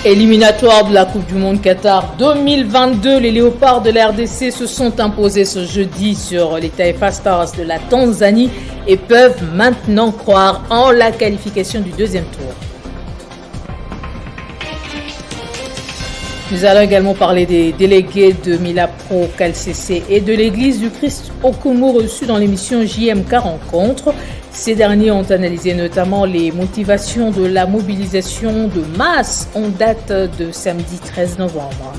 Éliminatoire de la Coupe du Monde Qatar 2022, les Léopards de la RDC se sont imposés ce jeudi sur les Taifa Stars de la Tanzanie et peuvent maintenant croire en la qualification du deuxième tour. Nous allons également parler des délégués de Milapro CalCC et de l'Église du Christ au Congo reçus dans l'émission JMK Rencontre. Ces derniers ont analysé notamment les motivations de la mobilisation de masse en date de samedi 13 novembre.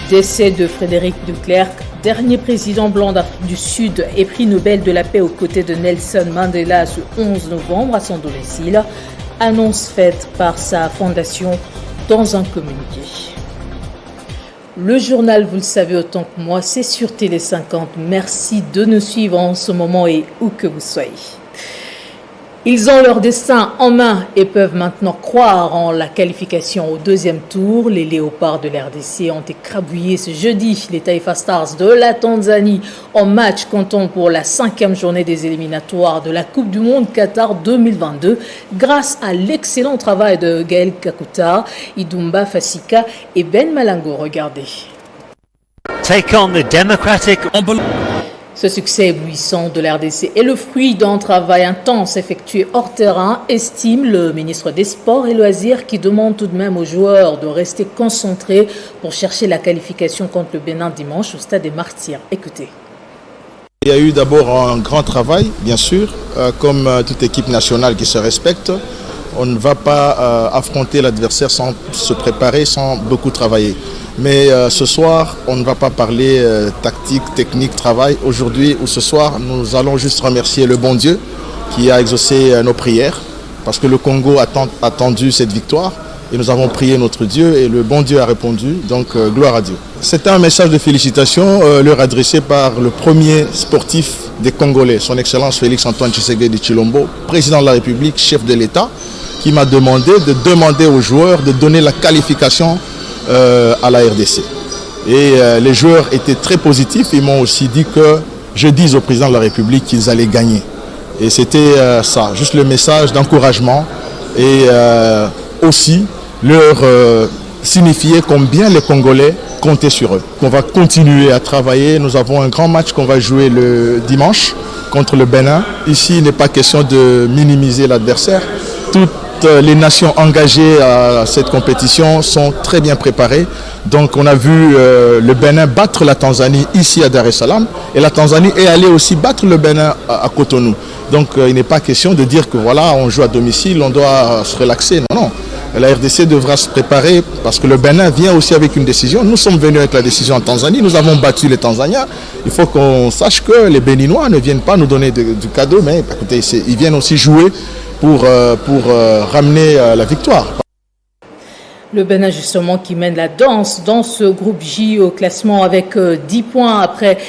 Décès de Frédéric de Klerk, dernier président blanc d'Afrique du Sud et prix Nobel de la paix aux côtés de Nelson Mandela ce 11 novembre à son domicile. Annonce faite par sa fondation dans un communiqué. Le journal, vous le savez autant que moi, c'est sur Télé 50. Merci de nous suivre en ce moment et où que vous soyez. Ils ont leur destin en main et peuvent maintenant croire en la qualification au deuxième tour. Les Léopards de l'RDC ont écrabouillé ce jeudi les Taifa Stars de la Tanzanie en match comptant pour la 5e journée des éliminatoires de la Coupe du Monde Qatar 2022 grâce à l'excellent travail de Gaël Kakuta, Idumba Fasika et Ben Malango. Regardez. Take on the democratic. Ce succès éblouissant de l'RDC est le fruit d'un travail intense effectué hors terrain, estime le ministre des Sports et Loisirs, qui demande tout de même aux joueurs de rester concentrés pour chercher la qualification contre le Bénin dimanche au stade des Martyrs. Écoutez. Il y a eu d'abord un grand travail, bien sûr, comme toute équipe nationale qui se respecte. On ne va pas affronter l'adversaire sans se préparer, sans beaucoup travailler. Mais ce soir, on ne va pas parler tactique, technique, travail. Aujourd'hui ou ce soir, nous allons juste remercier le bon Dieu qui a exaucé nos prières. Parce que le Congo a attendu cette victoire et nous avons prié notre Dieu et le bon Dieu a répondu. Donc gloire à Dieu. C'était un message de félicitations leur adressé par le premier sportif des Congolais, son Excellence Félix Antoine Tshisekedi Tshilombo, président de la République, chef de l'État, qui m'a demandé de demander aux joueurs de donner la qualification à la RDC. Et les joueurs étaient très positifs. Ils m'ont aussi dit que je dise au président de la République qu'ils allaient gagner. Et c'était ça, juste le message d'encouragement et aussi leur signifier combien les Congolais comptaient sur eux. On va continuer à travailler. Nous avons un grand match qu'on va jouer le dimanche contre le Bénin. Ici, il n'est pas question de minimiser l'adversaire. Toutes les nations engagées à cette compétition sont très bien préparées. Donc on a vu le Bénin battre la Tanzanie ici à Dar es Salaam et la Tanzanie est allée aussi battre le Bénin à Cotonou. Donc il n'est pas question de dire que voilà, on joue à domicile, on doit se relaxer. Non, non. La RDC devra se préparer parce que le Bénin vient aussi avec une décision. Nous sommes venus avec la décision en Tanzanie, nous avons battu les Tanzaniens. Il faut qu'on sache que les Béninois ne viennent pas nous donner du cadeau, mais écoutez, ils viennent aussi jouer pour ramener la victoire. Le Bénin justement qui mène la danse dans ce groupe J au classement avec 10 points après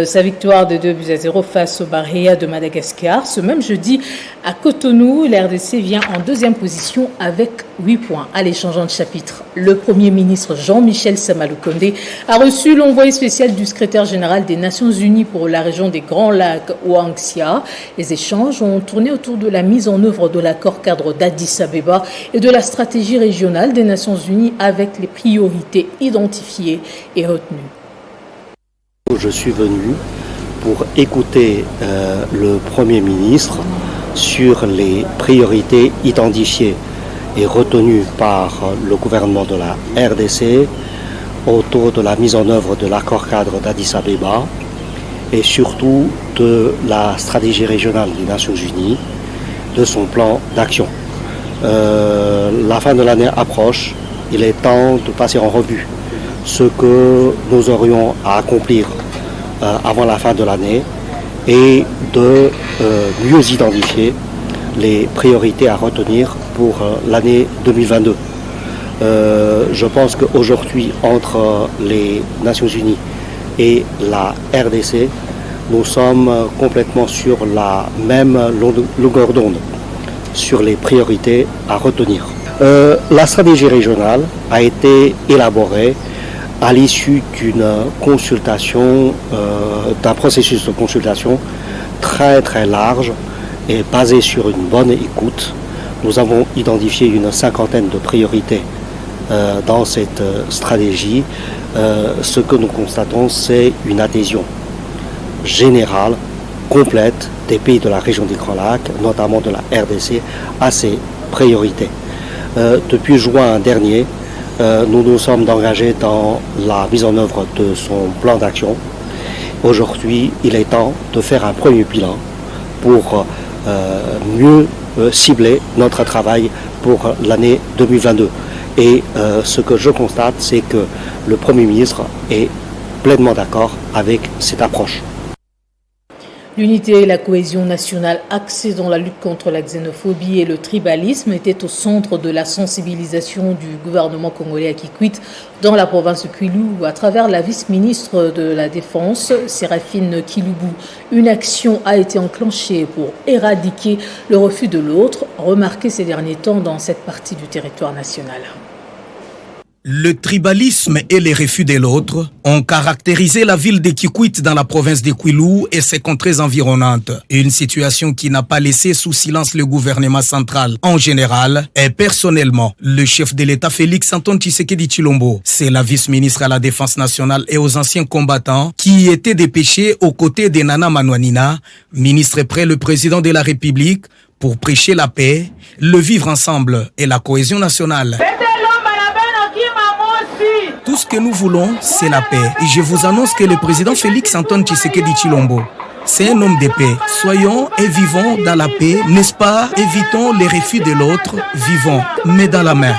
sa victoire de 2-0 face au Bahia de Madagascar. Ce même jeudi à Cotonou, la RDC vient en deuxième position avec 8 points. Allez, changeons de chapitre. Le Premier ministre Jean-Michel Samalou Condé a reçu l'envoyé spécial du secrétaire général des Nations Unies pour la région des Grands Lacs, Wang Xia. Les échanges ont tourné autour de la mise en œuvre de l'accord cadre d'Addis Abeba et de la stratégie régionale des Nations Unies avec les priorités identifiées et retenues. Je suis venu pour écouter le Premier ministre sur les priorités identifiées et retenues par le gouvernement de la RDC autour de la mise en œuvre de l'accord cadre d'Addis Abeba et surtout de la stratégie régionale des Nations Unies, de son plan d'action. La fin de l'année approche. Il est temps de passer en revue ce que nous aurions à accomplir avant la fin de l'année et de mieux identifier les priorités à retenir pour l'année 2022. Je pense qu'aujourd'hui, entre les Nations Unies et la RDC, nous sommes complètement sur la même longueur d'onde sur les priorités à retenir. La stratégie régionale a été élaborée à l'issue d'une consultation, d'un processus de consultation très très large et basé sur une bonne écoute nous avons identifié une cinquantaine de priorités dans cette stratégie. Ce que nous constatons, c'est une adhésion générale, complète des pays de la région des Grands Lacs, notamment de la RDC, à ces priorités. Depuis juin dernier, nous nous sommes engagés dans la mise en œuvre de son plan d'action. Aujourd'hui, il est temps de faire un premier bilan pour mieux cibler notre travail pour l'année 2022. Et ce que je constate, c'est que le Premier ministre est pleinement d'accord avec cette approche. L'unité et la cohésion nationale axée dans la lutte contre la xénophobie et le tribalisme étaient au centre de la sensibilisation du gouvernement congolais à Kikwit dans la province de Kwilu à travers la vice-ministre de la Défense, Séraphine Kilubu. Une action a été enclenchée pour éradiquer le refus de l'autre, remarqué ces derniers temps dans cette partie du territoire national. Le tribalisme et les refus de l'autre ont caractérisé la ville de Kikwit dans la province de Kwilu et ses contrées environnantes. Une situation qui n'a pas laissé sous silence le gouvernement central en général et personnellement le chef de l'État Félix Antoine Tshisekedi Tshilombo. C'est la vice-ministre à la Défense nationale et aux anciens combattants qui était dépêchée aux côtés de Nana Manouanina, ministre près le président de la République, pour prêcher la paix, le vivre ensemble et la cohésion nationale. Tout ce que nous voulons, c'est la paix. Et je vous annonce que le président Félix Antoine Tshisekedi Tshilombo, c'est un homme de paix. Soyons et vivons dans la paix, n'est-ce pas? Évitons les refus de l'autre, vivons, mais dans la main.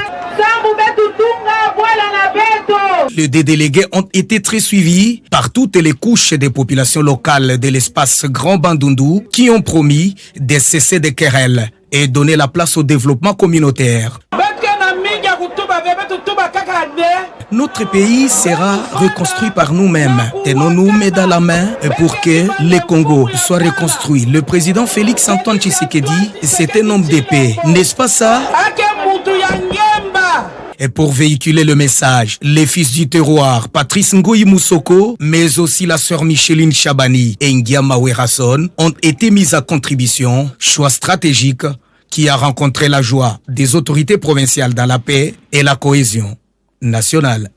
Les deux délégués ont été très suivis par toutes les couches des populations locales de l'espace Grand Bandundu qui ont promis de cesser des querelles et donner la place au développement communautaire. Notre pays sera reconstruit par nous-mêmes. Tenons-nous mais dans la main pour que le Congo soit reconstruit. Le président Félix Antoine Tshisekedi, c'est un homme de paix. N'est-ce pas ça? Et pour véhiculer le message, les fils du terroir, Patrice Ngoyi Moussoko, mais aussi la sœur Micheline Chabani et Ngiama Werason ont été mis à contribution, choix stratégique qui a rencontré la joie des autorités provinciales dans la paix et la cohésion nationale.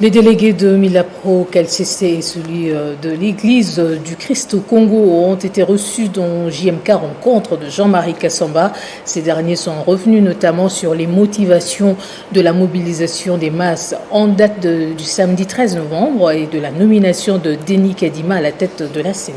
Les délégués de Milapro, KLCC et celui de l'Église du Christ au Congo ont été reçus dans JMK rencontre de Jean-Marie Kassamba. Ces derniers sont revenus notamment sur les motivations de la mobilisation des masses en date du samedi 13 novembre et de la nomination de Denis Kadima à la tête de la CENI.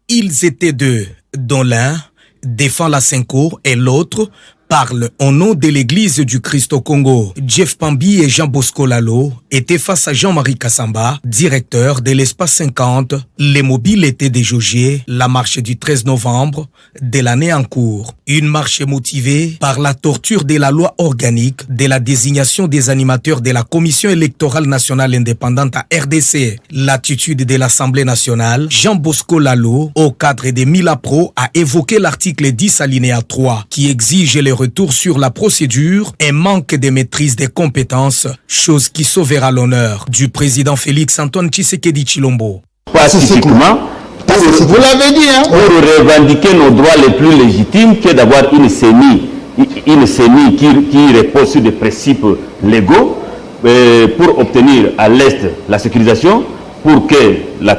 Ils étaient deux, dont l'un défend la Senko et l'autre parle au nom de l'Église du Christ au Congo. Jeff Pambi et Jean Bosco Lalo étaient face à Jean-Marie Kassamba, directeur de l'espace 50. Les mobiles étaient déjaugés, la marche du 13 novembre de l'année en cours. Une marche motivée par la torture de la loi organique de la désignation des animateurs de la Commission électorale nationale indépendante à RDC. L'attitude de l'Assemblée nationale, Jean Bosco Lalo, au cadre de Milapro, a évoqué l'article 10 alinéa 3 qui exige le retour sur la procédure et manque de maîtrise des compétences, chose qui sauvera l'honneur du président Félix Antoine Tshisekedi Tshilombo. Pacifiquement, vous l'avez dit, hein, pour revendiquer nos droits les plus légitimes, qui est d'avoir une CENI qui repose sur des principes légaux, pour obtenir à l'Est la sécurisation, pour que la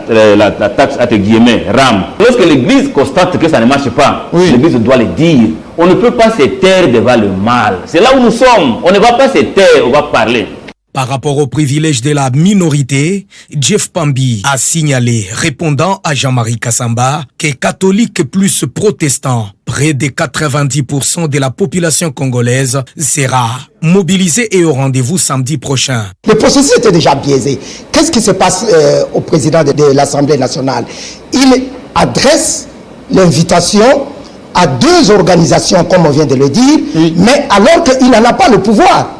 taxe entre guillemets rame. Lorsque l'Église constate que ça ne marche pas, oui, l'Église doit le dire. On ne peut pas se taire devant le mal. C'est là où nous sommes. On ne va pas se taire, on va parler. Par rapport aux privilèges de la minorité, Jeff Pambi a signalé, répondant à Jean-Marie Kassamba, que catholiques plus protestants, près de 90% de la population congolaise, sera mobilisée et au rendez-vous samedi prochain. Le processus était déjà biaisé. Qu'est-ce qui se passe au président de l'Assemblée nationale? Il adresse l'invitation à deux organisations, comme on vient de le dire, oui, mais alors qu'il n'en a pas le pouvoir.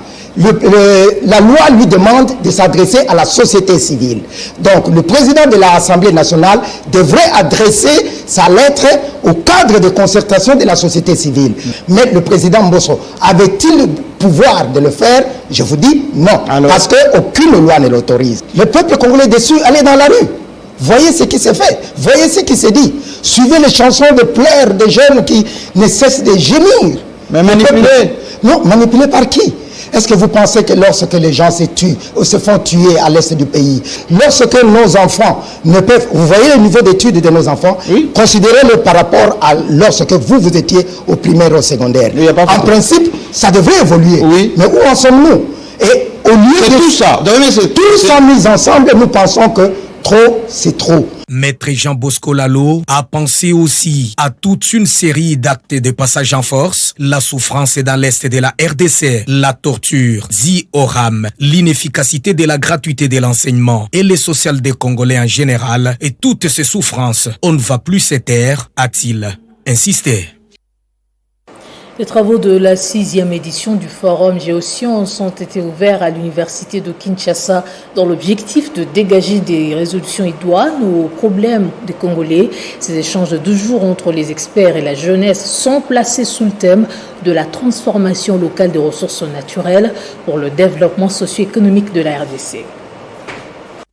La loi lui demande de s'adresser à la société civile. Donc le président de l'Assemblée nationale devrait adresser sa lettre au cadre de concertation de la société civile. Mais le président Mbosso avait-il le pouvoir de le faire? Je vous dis non. Alors, parce qu'aucune loi ne l'autorise. Le peuple congolais déçu, allez dans la rue. Voyez ce qui se fait, voyez ce qui se dit. Suivez les chansons de pleurs des jeunes qui ne cessent de gémir. Mais manipulés. Non, manipulés par qui? Est-ce que vous pensez que lorsque les gens se tuent ou se font tuer à l'est du pays, lorsque nos enfants ne peuvent... Vous voyez le niveau d'études de nos enfants? Oui. Considérez-le par rapport à lorsque vous étiez au primaire ou au secondaire. Oui, en principe, ça devrait évoluer. Oui. Mais où en sommes-nous? Et au lieu de tout ça, tout ça mis ensemble, nous pensons que trop, c'est trop. Maître Jean Bosco Lalo a pensé aussi à toute une série d'actes de passage en force, la souffrance dans l'est de la RDC, la torture, Oram, l'inefficacité de la gratuité de l'enseignement et les social des Congolais en général, et toutes ces souffrances, on ne va plus se taire, a-t-il insisté. Les travaux de la 6e édition du Forum Géosciences ont été ouverts à l'Université de Kinshasa dans l'objectif de dégager des résolutions idoines aux problèmes des Congolais. Ces échanges de 2 jours entre les experts et la jeunesse sont placés sous le thème de la transformation locale des ressources naturelles pour le développement socio-économique de la RDC.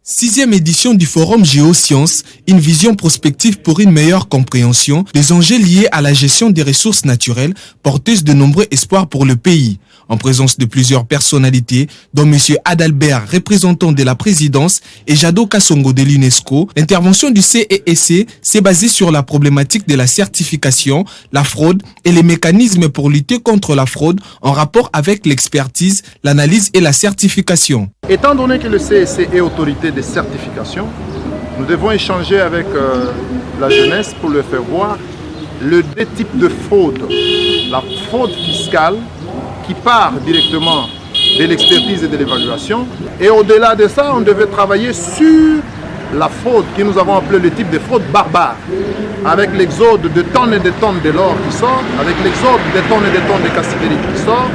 6e édition du Forum Géosciences, une vision prospective pour une meilleure compréhension des enjeux liés à la gestion des ressources naturelles, porteuse de nombreux espoirs pour le pays. En présence de plusieurs personnalités, dont M. Adalbert, représentant de la présidence, et Jado Kassongo de l'UNESCO, l'intervention du CEEC s'est basée sur la problématique de la certification, la fraude et les mécanismes pour lutter contre la fraude en rapport avec l'expertise, l'analyse et la certification. Étant donné que le CEC est autorité de certification, nous devons échanger avec la jeunesse pour leur faire voir les 2 types de fraude. La fraude fiscale qui part directement de l'expertise et de l'évaluation. Et au-delà de ça, on devait travailler sur la fraude que nous avons appelée le type de fraude barbare. Avec l'exode de tonnes et de tonnes de l'or qui sort, avec l'exode de tonnes et de tonnes de cassiterite qui sort,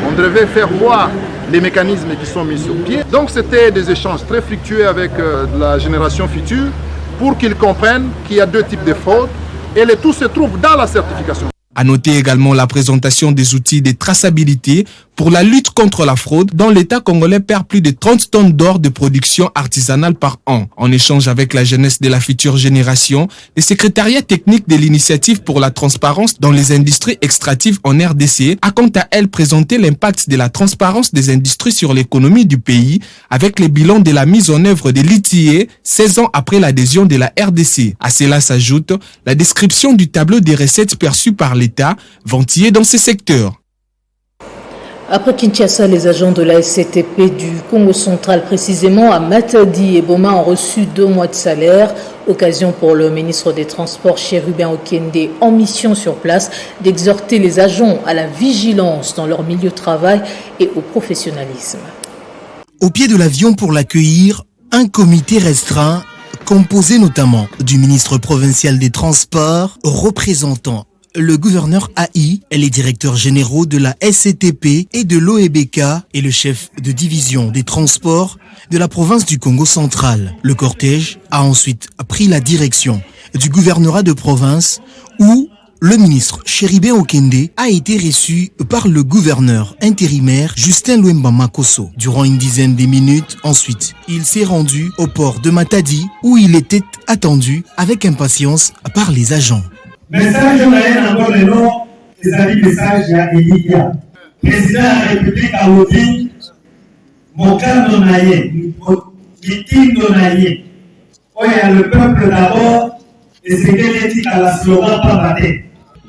on devait faire voir les mécanismes qui sont mis sur pied. Donc c'était des échanges très fructueux avec la génération future pour qu'ils comprennent qu'il y a 2 types de fraude et le tout se trouve dans la certification. À noter également la présentation des outils de traçabilité pour la lutte contre la fraude, dont l'État congolais perd plus de 30 tonnes d'or de production artisanale par an. En échange avec la jeunesse de la future génération, le secrétariat technique de l'initiative pour la transparence dans les industries extractives en RDC a quant à elle présenté l'impact de la transparence des industries sur l'économie du pays avec les bilans de la mise en œuvre de l'ITIE 16 ans après l'adhésion de la RDC. À cela s'ajoute la description du tableau des recettes perçues par l'État, ventillé dans ces secteurs. Après Kinshasa, les agents de la SCTP du Congo central, précisément à Matadi et Boma, ont reçu 2 mois de salaire. Occasion pour le ministre des Transports, Chérubin Okende, en mission sur place, d'exhorter les agents à la vigilance dans leur milieu de travail et au professionnalisme. Au pied de l'avion pour l'accueillir, un comité restreint, composé notamment du ministre provincial des Transports, représentant le gouverneur AI et les directeurs généraux de la SCTP et de l'OEBK et le chef de division des transports de la province du Congo central. Le cortège a ensuite pris la direction du gouvernorat de province où le ministre Chérubin Okende a été reçu par le gouverneur intérimaire Justin Luemba Makosso. Durant une dizaine de minutes, ensuite, il s'est rendu au port de Matadi où il était attendu avec impatience par les agents. Message encore le nom des amis message à Eliya. Président de la République a dit Mokando Naye, Mitindo Naye. Oya le peuple d'abord et c'est quel éthique à la slogan Pamate.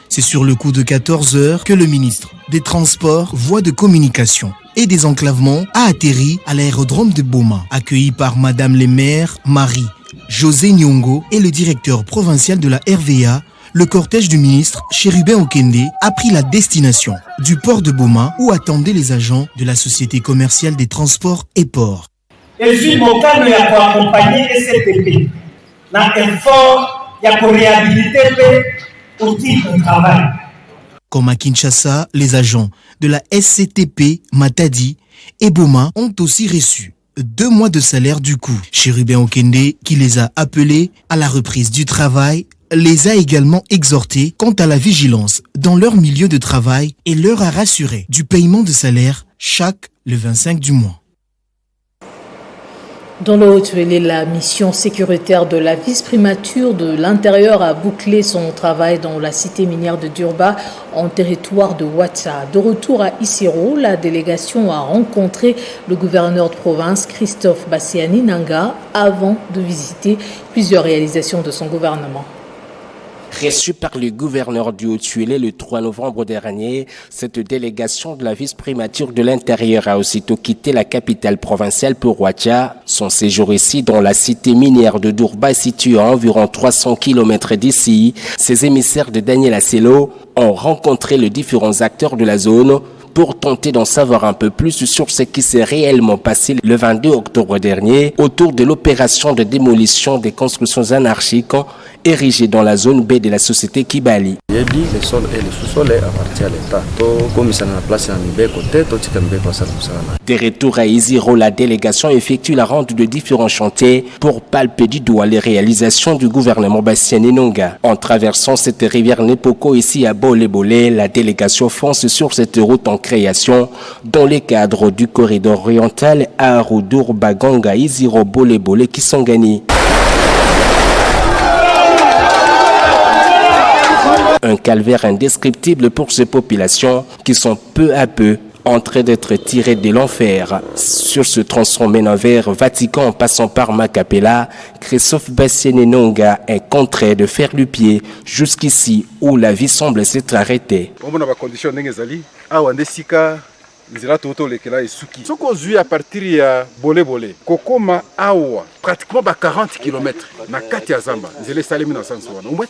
C'est sur le coup de 14 heures que le ministre des Transports, Voies de Communication et des Enclavements a atterri à l'aérodrome de Boma, accueilli par Madame le maire Marie José Nyongo et le directeur provincial de la RVA. Le cortège du ministre Chérubin Okende a pris la destination du port de Boma où attendaient les agents de la Société commerciale des transports et ports. Et je suis mon cas de accompagner SCTP dans l'effort de réhabiliter l'outil de travail. Comme à Kinshasa, les agents de la SCTP, Matadi et Boma ont aussi reçu 2 mois de salaire du coup. Chérubin Okende, qui les a appelés à la reprise du travail, les a également exhortés quant à la vigilance dans leur milieu de travail et leur a rassuré du paiement de salaire chaque le 25 du mois. Dans le Haut-Uélé, la mission sécuritaire de la vice-primature de l'Intérieur a bouclé son travail dans la cité minière de Durba, en territoire de Ouattara. De retour à Isiro, la délégation a rencontré le gouverneur de province, Christophe Bassiani Nanga, avant de visiter plusieurs réalisations de son gouvernement. Reçue par le gouverneur du Haut-Uélé le 3 novembre dernier, cette délégation de la vice-primature de l'Intérieur a aussitôt quitté la capitale provinciale pour Ouattara. Son séjour ici, dans la cité minière de Durba, située à environ 300 km d'ici, ces émissaires de Daniel Asselo ont rencontré les différents acteurs de la zone pour tenter d'en savoir un peu plus sur ce qui s'est réellement passé le 22 octobre dernier autour de l'opération de démolition des constructions anarchiques érigées dans la zone B de la société Kibali. Le sol et le sous-sol appartiennent à l'État. Des retours à Isiro, la délégation effectue la ronde de différents chantiers pour palper du doigt les réalisations du gouvernement Bassiani Nanga. En traversant cette rivière Nepoko ici à Bolé-Bolé, la délégation fonce sur cette route en création dans le cadre du corridor oriental Aru-Durba-Ganga Isiro Bolé-Bolé Kisangani. Un calvaire indescriptible pour ces populations qui sont peu à peu en train d'être tirées de l'enfer. Sur ce tronçon menant vers Vatican en passant par Macapella, Christophe Bassiani Nanga est contraint de faire le pied jusqu'ici où la vie semble s'être arrêtée. Ce qu'on vit à partir de Bolé-Bolé, Kokoma Awa, pratiquement 40 km. Au moins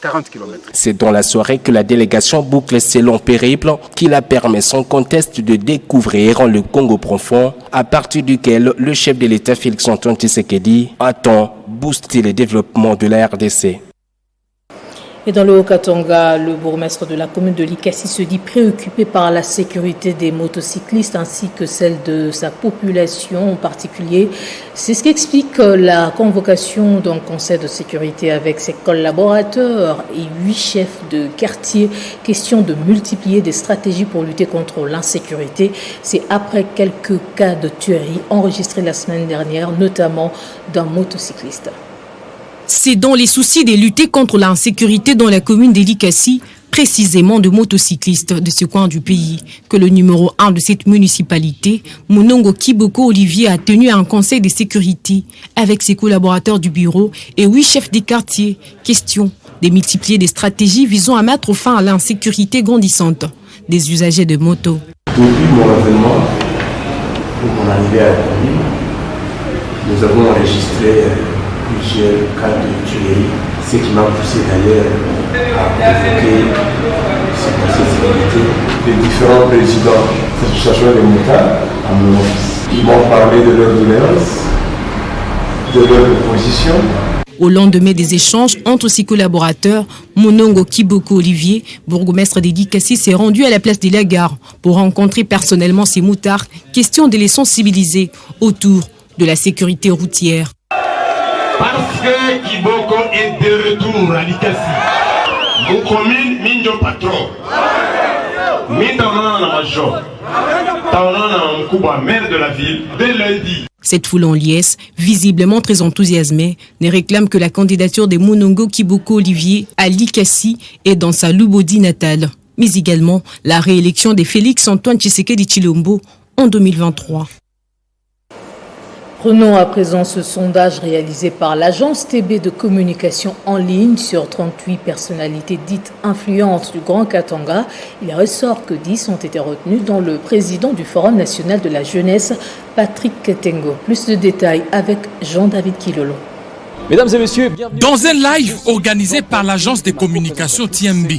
40 km. C'est dans la soirée que la délégation boucle ses longs périples qui la permet sans conteste de découvrir le Congo profond, à partir duquel le chef de l'État Félix-Antoine Tshisekedi attend booster le développement de la RDC. Et dans le Haut-Katanga, le bourgmestre de la commune de Likasi se dit préoccupé par la sécurité des motocyclistes ainsi que celle de sa population en particulier. C'est ce qui explique la convocation d'un conseil de sécurité avec ses collaborateurs et 8 chefs de quartier. Question de multiplier des stratégies pour lutter contre l'insécurité. C'est après quelques cas de tuerie enregistrés la semaine dernière, notamment d'un motocycliste. C'est dans les soucis de lutter contre l'insécurité dans la commune d'Elikasi, précisément de motocyclistes de ce coin du pays, que le numéro 1 de cette municipalité, Monongo Kiboko Olivier, a tenu un conseil de sécurité avec ses collaborateurs du bureau et 8 chefs des quartiers. Question de multiplier des stratégies visant à mettre fin à l'insécurité grandissante des usagers de motos. Depuis mon avènement, pour mon arrivée à la commune, nous avons enregistré plusieurs cas de tuerie, ce qui m'a poussé d'ailleurs à provoquer cette sécurité. Les différents présidents de l'association des motards à mon office, ils m'ont parlé de leur doléance, de leur proposition. Au lendemain des échanges entre ses collaborateurs, Monongo Kiboko Olivier, bourgmestre d'Elikasi, s'est rendu à la place de la gare pour rencontrer personnellement ses moutards, question de les sensibiliser autour de la sécurité routière. Parce que Kiboko est de retour à Likasi. Mon commune, Minjo Patron. Mindana la major. Tawana Nkuba, maire de la ville, dès lundi. Cette foule en liesse, visiblement très enthousiasmée, ne réclame que la candidature de Monongo Kiboko Olivier à Likasi et dans sa Lubodi natale, mais également la réélection de Félix-Antoine Tshisekedi Tshilombo en 2023. Prenons à présent ce sondage réalisé par l'agence TB de communication en ligne sur 38 personnalités dites influentes du Grand Katanga. Il ressort que 10 ont été retenus, dont le président du Forum national de la jeunesse, Patrick Katengo. Plus de détails avec Jean-David Kilolo. Mesdames et messieurs, bienvenue. Dans un live organisé par l'agence de communication TMB,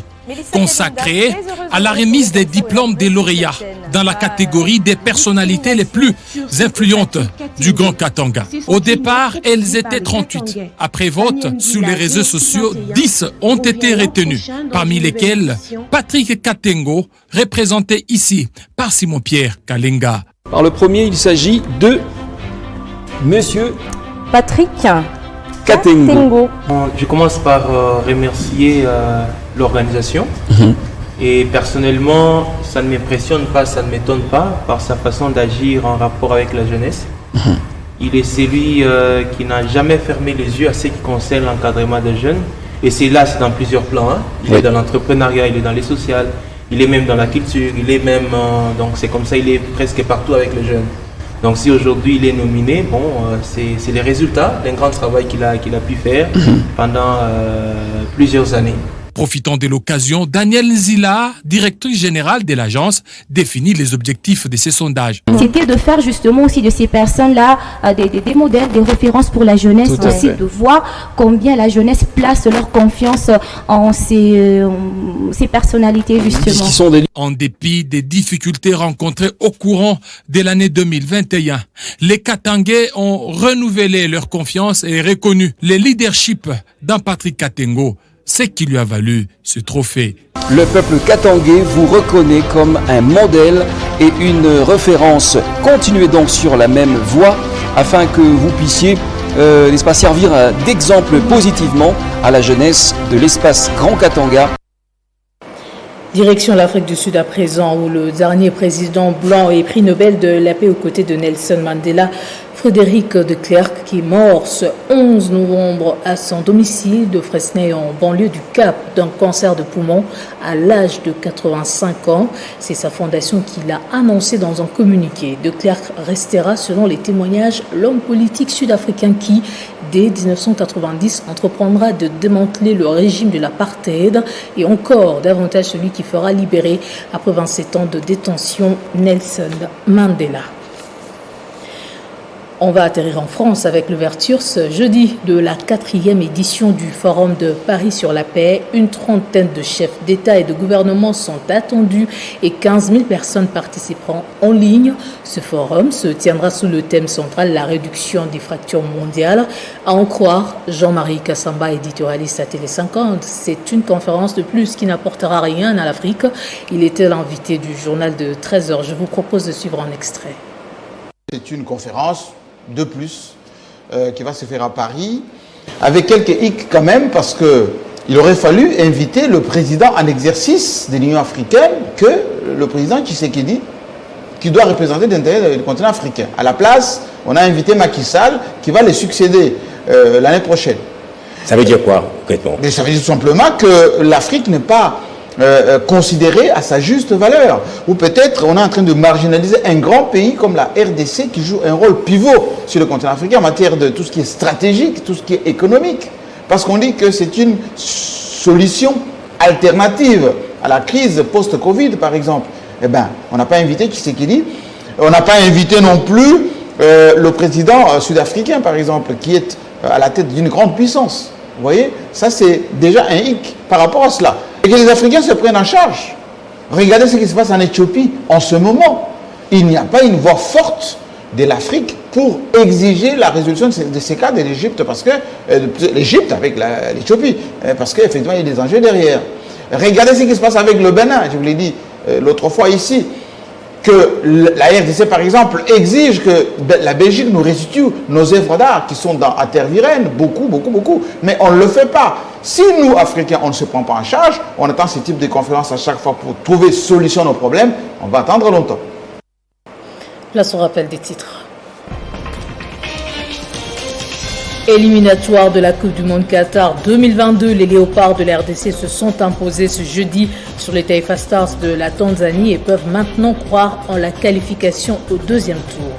consacré à la remise des diplômes des lauréats dans la catégorie des personnalités les plus influentes du Grand Katanga. Au départ, elles étaient 38. Après vote sur les réseaux sociaux, 10 ont été retenus, parmi lesquels Patrick Katengo, représenté ici par Simon-Pierre Kalenga. Par le premier, il s'agit de Monsieur Patrick Katengo. Je commence par remercier l'organisation. Et personnellement, ça ne m'impressionne pas, ça ne m'étonne pas par sa façon d'agir en rapport avec la jeunesse. Il est celui qui n'a jamais fermé les yeux à ce qui concerne l'encadrement des jeunes. Et c'est dans plusieurs plans. Hein. Il est dans l'entrepreneuriat, il est dans les sociales, il est même dans la culture, il est même... donc c'est comme ça, il est presque partout avec les jeunes. Donc si aujourd'hui il est nominé, bon, c'est les résultats d'un grand travail qu'il a pu faire pendant plusieurs années. Profitant de l'occasion, Daniel Nzila, directeur général de l'agence, définit les objectifs de ces sondages. C'était de faire justement aussi de ces personnes-là des modèles, des références pour la jeunesse, aussi de voir combien la jeunesse place leur confiance en ces personnalités justement. En dépit des difficultés rencontrées au courant de l'année 2021, les Katangais ont renouvelé leur confiance et reconnu le leadership d'un Patrick Katengo, ce qui lui a valu ce trophée. Le peuple katangais vous reconnaît comme un modèle et une référence. Continuez donc sur la même voie afin que vous puissiez n'est-ce pas, servir d'exemple positivement à la jeunesse de l'espace Grand Katanga. Direction l'Afrique du Sud à présent, où le dernier président blanc et prix Nobel de la paix aux côtés de Nelson Mandela, Frédéric de Klerk, qui est mort ce 11 novembre à son domicile de Fresnay en banlieue du Cap d'un cancer de poumon à l'âge de 85 ans. C'est sa fondation qui l'a annoncé dans un communiqué. De Klerk restera, selon les témoignages, l'homme politique sud-africain qui, dès 1990, entreprendra de démanteler le régime de l'apartheid et encore davantage celui qui fera libérer, après 27 ans de détention, Nelson Mandela. On va atterrir en France avec l'ouverture ce jeudi de la 4e édition du Forum de Paris sur la paix. Une trentaine de chefs d'État et de gouvernement sont attendus et 15 000 personnes participeront en ligne. Ce forum se tiendra sous le thème central, la réduction des fractures mondiales. À en croire Jean-Marie Kassamba, éditorialiste à Télé 50, c'est une conférence de plus qui n'apportera rien à l'Afrique. Il était l'invité du journal de 13h. Je vous propose de suivre un extrait. C'est une conférence de plus qui va se faire à Paris, avec quelques hicks quand même, parce qu'il aurait fallu inviter le président en exercice de l'Union africaine, que le président Tshisekedi, qui doit représenter l'intérêt du continent africain. À la place, on a invité Macky Sall, qui va le succéder l'année prochaine. Ça veut dire quoi, concrètement ? Mais ça veut dire tout simplement que l'Afrique n'est pas considérée à sa juste valeur. Ou peut-être on est en train de marginaliser un grand pays comme la RDC qui joue un rôle pivot sur le continent africain en matière de tout ce qui est stratégique, tout ce qui est économique. Parce qu'on dit que c'est une solution alternative à la crise post-Covid, par exemple. Eh bien, on n'a pas invité Tshisekedi, on n'a pas invité non plus le président sud-africain, par exemple, qui est à la tête d'une grande puissance. Vous voyez, ça c'est déjà un hic par rapport à cela. Et que les Africains se prennent en charge. Regardez ce qui se passe en Éthiopie en ce moment. Il n'y a pas une voix forte de l'Afrique pour exiger la résolution de ces cas de l'Égypte, parce que l'Égypte avec l'Éthiopie, parce qu'effectivement il y a des enjeux derrière. Regardez ce qui se passe avec le Bénin, je vous l'ai dit l'autre fois ici, que la RDC par exemple exige que la Belgique nous restitue nos œuvres d'art qui sont à Tervuren, beaucoup, mais on ne le fait pas. Si nous, Africains, on ne se prend pas en charge, on attend ce type de conférences à chaque fois pour trouver solution à nos problèmes, on va attendre longtemps. Place au rappel des titres. Éliminatoire de la Coupe du Monde Qatar 2022, les Léopards de la RDC se sont imposés ce jeudi sur les Taifa Stars de la Tanzanie et peuvent maintenant croire en la qualification au deuxième tour.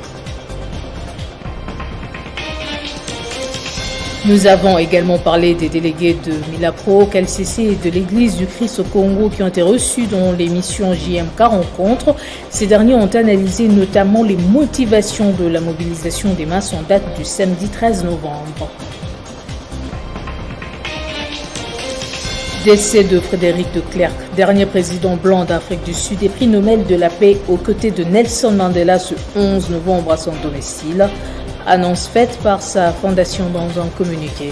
Nous avons également parlé des délégués de Milapro, KLCC et de l'Église du Christ au Congo qui ont été reçus dans l'émission JMK Rencontre. Ces derniers ont analysé notamment les motivations de la mobilisation des masses en date du samedi 13 novembre. Décès de Frédéric de Klerk, dernier président blanc d'Afrique du Sud et prix Nobel de la paix aux côtés de Nelson Mandela ce 11 novembre à son domicile. Annonce faite par sa fondation dans un communiqué.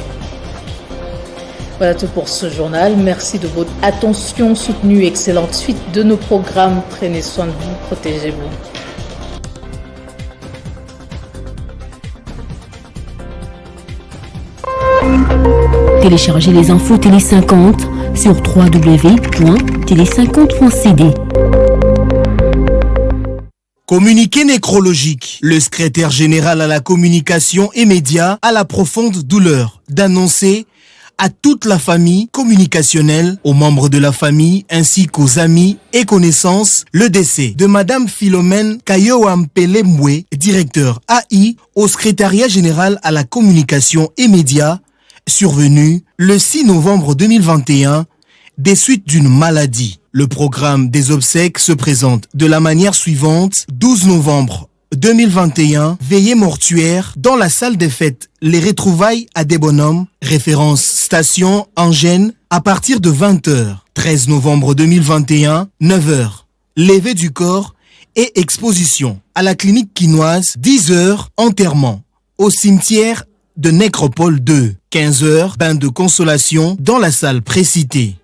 Voilà tout pour ce journal. Merci de votre attention soutenue. Excellente suite de nos programmes. Prenez soin de vous, protégez-vous. Téléchargez les infos Télé 50 sur www.télé50.cd. Communiqué nécrologique. Le secrétaire général à la communication et médias a la profonde douleur d'annoncer à toute la famille communicationnelle, aux membres de la famille ainsi qu'aux amis et connaissances, le décès de Madame Philomène Kayoampele Moué, directeur AI au secrétariat général à la communication et médias, survenu le 6 novembre 2021 des suites d'une maladie. Le programme des obsèques se présente de la manière suivante. 12 novembre 2021, veillée mortuaire dans la salle des fêtes. Les retrouvailles à des bonhommes, référence station Angène, à partir de 20h. 13 novembre 2021, 9h. Levée du corps et exposition à la clinique quinoise. 10h, enterrement au cimetière de Nécropole 2. 15h, bain de consolation dans la salle précitée.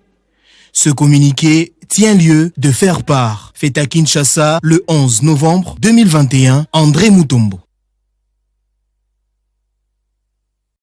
Ce communiqué tient lieu de faire part. Fait à Kinshasa le 11 novembre 2021, André Mutombo.